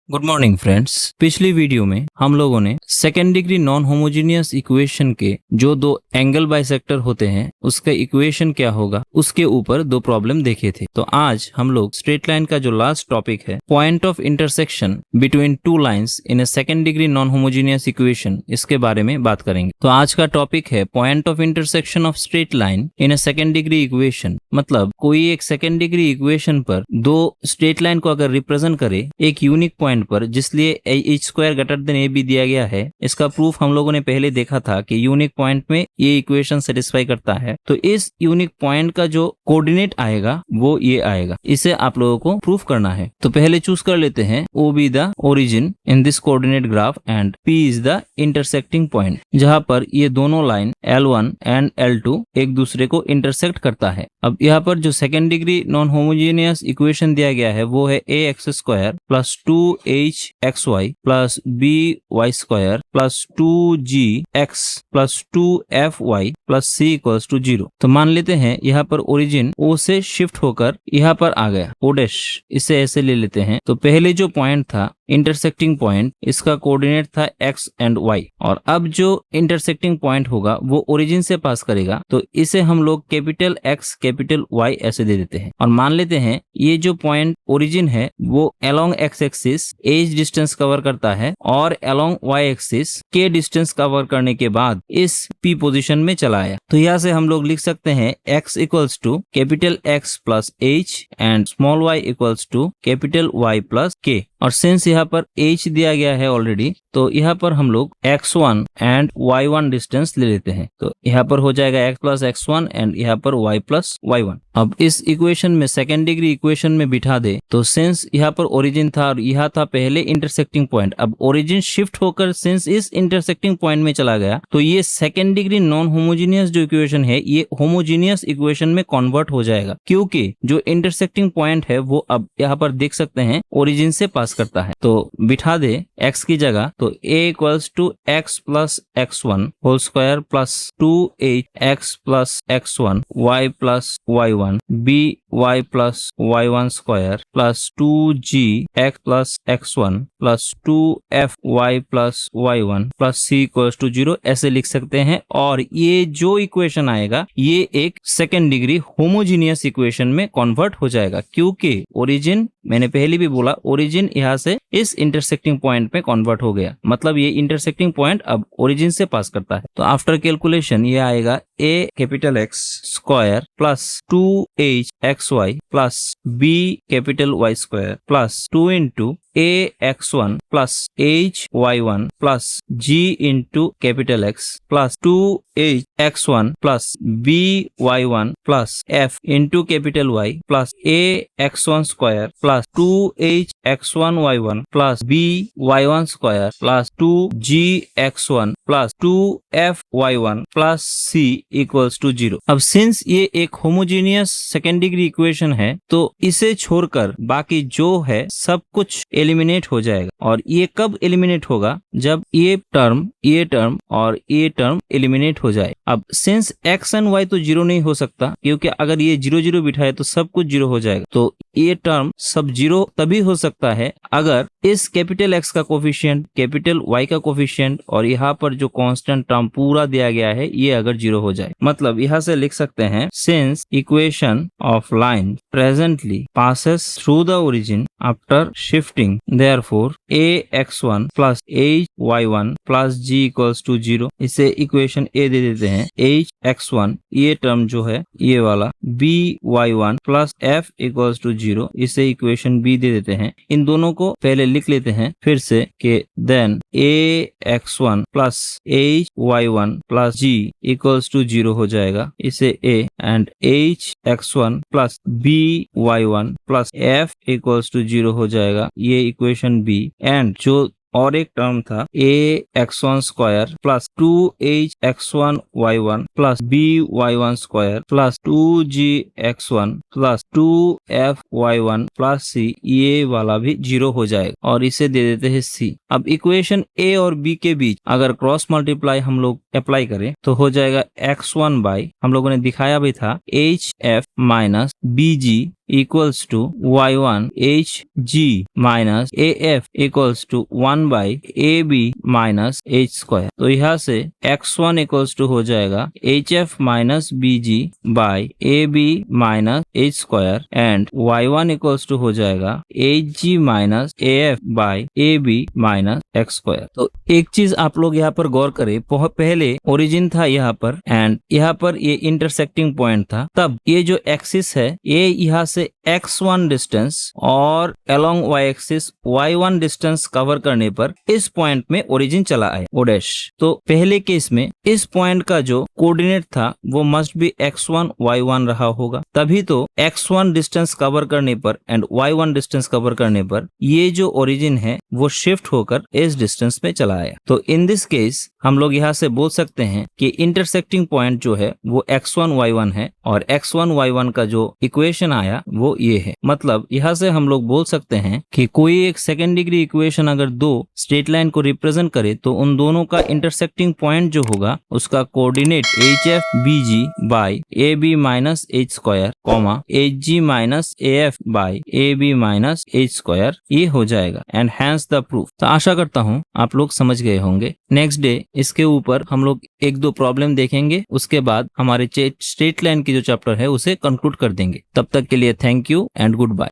Good morning friends. पिछली video में हम लोगों ने second degree non homogeneous equation के जो दो एंगल बाइसेक्टर होते हैं उसका इक्वेशन क्या होगा उसके ऊपर दो प्रॉब्लम देखे थे। तो आज हम लोग स्ट्रेट लाइन का जो लास्ट टॉपिक है point of intersection between two lines in A second degree non homogeneous equation, इसके बारे में बात करेंगे। तो आज का टॉपिक है point of intersection of straight line in A second degree equation. मतलब कोई एक सेकेंड डिग्री इक्वेशन पर दो स्ट्रेट लाइन को अगर रिप्रेजेंट करे एक यूनिक पॉइंट पर, जिसलिए H square greater than A B दिया गया है। इसका प्रूफ हम लोगों ने पहले देखा था कि यूनिक पॉइंट में ये इक्वेशन सेटिस्फाई करता है। तो इस यूनिक पॉइंट का जो कोऑर्डिनेट आएगा वो ये आएगा, इसे आप लोगों को प्रूफ करना है। तो पहले चूज कर लेते हैं O B the origin in this coordinate graph and P is the intersecting point, जहां पर ये दोनों लाइन L1 एंड L2 एक दूसरे को इंटरसेक्ट करता है। अब यहाँ पर जो second degree non homogeneous equation दिया गया है वो है A X square plus 2hxy plus by square plus 2gx plus 2fy plus c equals to 0। तो मान लेते हैं यहाँ पर ओरिजिन O से शिफ्ट होकर यहाँ पर आ गया O डैश, इसे ऐसे ले लेते हैं। तो पहले जो पॉइंट था इंटरसेक्टिंग पॉइंट, इसका कोऑर्डिनेट था x एंड y, और अब जो इंटरसेक्टिंग पॉइंट होगा वो ओरिजिन से पास करेगा। तो इसे हम लोग कैपिटल X कैपिटल Y ऐसे दे देते हैं और मान लेते हैं ये जो पॉइंट ओरिजिन है वो along x axis as distance cover करता है और along y axis k distance cover करने के बाद इस P पोजीशन में चला आया। तो यहाँ से हम लोग लिख सकते हैं x equals to capital X plus h and small y equals to capital Y plus k। और सिंस यहाँ पर h दिया गया है ऑलरेडी, तो यहाँ पर हम लोग x1 एंड y1 डिस्टेंस ले लेते हैं। तो यहाँ पर हो जाएगा x प्लस x1 एंड यहाँ पर y प्लस y1। अब इस इक्वेशन में सेकेंड डिग्री इक्वेशन में बिठा दे, तो सिंस यहाँ पर ओरिजिन था और यहाँ था पहले इंटरसेक्टिंग पॉइंट, अब ओरिजिन शिफ्ट होकर सिंस इस इंटरसेक्टिंग पॉइंट में चला गया, तो ये सेकेंड डिग्री नॉन होमोजीनियस जो इक्वेशन है ये होमोजीनियस इक्वेशन में कन्वर्ट हो जाएगा, क्योंकि जो इंटरसेक्टिंग पॉइंट है वो अब यहाँ पर देख सकते हैं ओरिजिन से पास करता है। तो बिठा दे x की जगह, तो a equals to x plus x1 whole square plus 2x plus x1 y plus y1 by plus y1 square plus 2g plus x1 plus 2fy plus y1 plus c equals to 0 ऐसे लिख सकते हैं। और ये जो equation आएगा ये एक सेकेंड डिग्री होमोजीनियस इक्वेशन में कन्वर्ट हो जाएगा, क्योंकि ओरिजिन, मैंने पहले भी बोला, ओरिजिन यहाँ से इस इंटरसेक्टिंग पॉइंट में कन्वर्ट हो गया। मतलब ये इंटरसेक्टिंग पॉइंट अब ओरिजिन से पास करता है। तो आफ्टर कैलकुलेशन ये आएगा a capital X square plus 2hxy plus b capital Y square plus 2 into ax1 plus hy1 plus g into capital X plus 2hx1 plus by1 plus f into capital Y plus ax1 square plus 2hx1y1 plus by1 square plus 2gx1 plus 2fy1 plus c equals to 0। अब since ये एक homogeneous second degree equation है तो इसे छोड़कर बाकी जो है सब कुछ एलिमिनेट हो जाएगा। और ये कब एलिमिनेट होगा? जब ये टर्म और ये टर्म एलिमिनेट हो जाए। अब सिंस x एंड y तो 0 नहीं हो सकता, क्योंकि अगर ये 0 0 बिठाए तो सब कुछ 0 हो जाएगा। तो ये टर्म सब 0 तभी हो सकता है अगर इस कैपिटल X का कोफिशिएंट, कैपिटल Y का कोफिशिएंट और यहाँ पर जो कांस्टेंट टर्म पूरा दिया गया है ये अगर 0 हो जाए। मतलब यहाँ से लिख सकते हैं since equation of line presently passes through the origin after shifting, therefore ax1 plus hy1 plus g equals to 0। इसे इक्वेशन A दे देते हैं। hx1 ये टर्म जो है ये वाला by1 plus f equals to 0, इसे इक्वेशन B दे देते हैं। इन दोनों को पहले लिख लेते हैं फिर से कि then ax1 plus hy1 plus g equals to 0 हो जाएगा, इसे A and hx1 plus by1 plus f equals to 0 हो जाएगा, ये इक्वेशन B। एंड जो और एक टर्म था ax1 square plus 2hx1y1 plus by1 square plus 2gx1 plus 2fy1 plus c, ये वाला भी 0 हो जाएगा और इसे दे देते हैं C। अब इक्वेशन A और B के बीच अगर क्रॉस मल्टीप्लाई हम लोग अप्लाई करें तो हो जाएगा x1 बाई, हम लोगों ने दिखाया भी था, HF minus BG equals to y1 HG minus AF equals to 1 by AB minus H square. तो यहाँ से x1 इक्वल्स टू हो जाएगा HF minus BG by AB minus H square and y1 equals to हो जाएगा HG minus AF by AB minus x square. तो एक चीज आप लोग यहाँ पर गौर करें, पहले ओरिजिन था यहाँ पर एंड यहाँ पर ये इंटरसेक्टिंग पॉइंट था, तब ये जो एक्सिस है ये यहाँ से x1 डिस्टेंस और along y axis y1 distance cover करने पर इस पॉइंट में ओरिजिन चला आया ओ डैश। तो पहले केस में इस पॉइंट का जो कोऑर्डिनेट था वो मस्ट बी x1 y1 रहा होगा, तभी तो x1 डिस्टेंस कवर करने पर एंड y1 डिस्टेंस कवर करने पर ये जो ओरिजिन है वो शिफ्ट होकर इस डिस्टेंस में चला आया। तो इन दिस केस हम लोग यहाँ से बोल सकते हैं कि इंटरसेक्टिंग पॉइंट जो है वो x1 y1 है और x1 y1 का जो इक्वेशन आया वो ये है। मतलब यहाँ से हम लोग बोल सकते हैं कि कोई एक सेकेंड डिग्री इक्वेशन अगर दो स्ट्रेट लाइन को रिप्रेजेंट करे तो उन दोनों का इंटरसेक्टिंग पॉइंट जो होगा उसका coordinate HF BG by AB minus H square comma HG minus AF by AB minus H square ये हो जाएगा एंड हैंस द प्रूफ। तो आशा करता हूँ आप लोग समझ गए होंगे। नेक्स्ट डे इसके ऊपर हम लोग एक दो प्रॉब्लम देखेंगे, उसके बाद हमारे स्ट्रेट लाइन की जो चैप्टर है उसे कंक्लूड कर देंगे। तब तक के लिए thank you and good bye.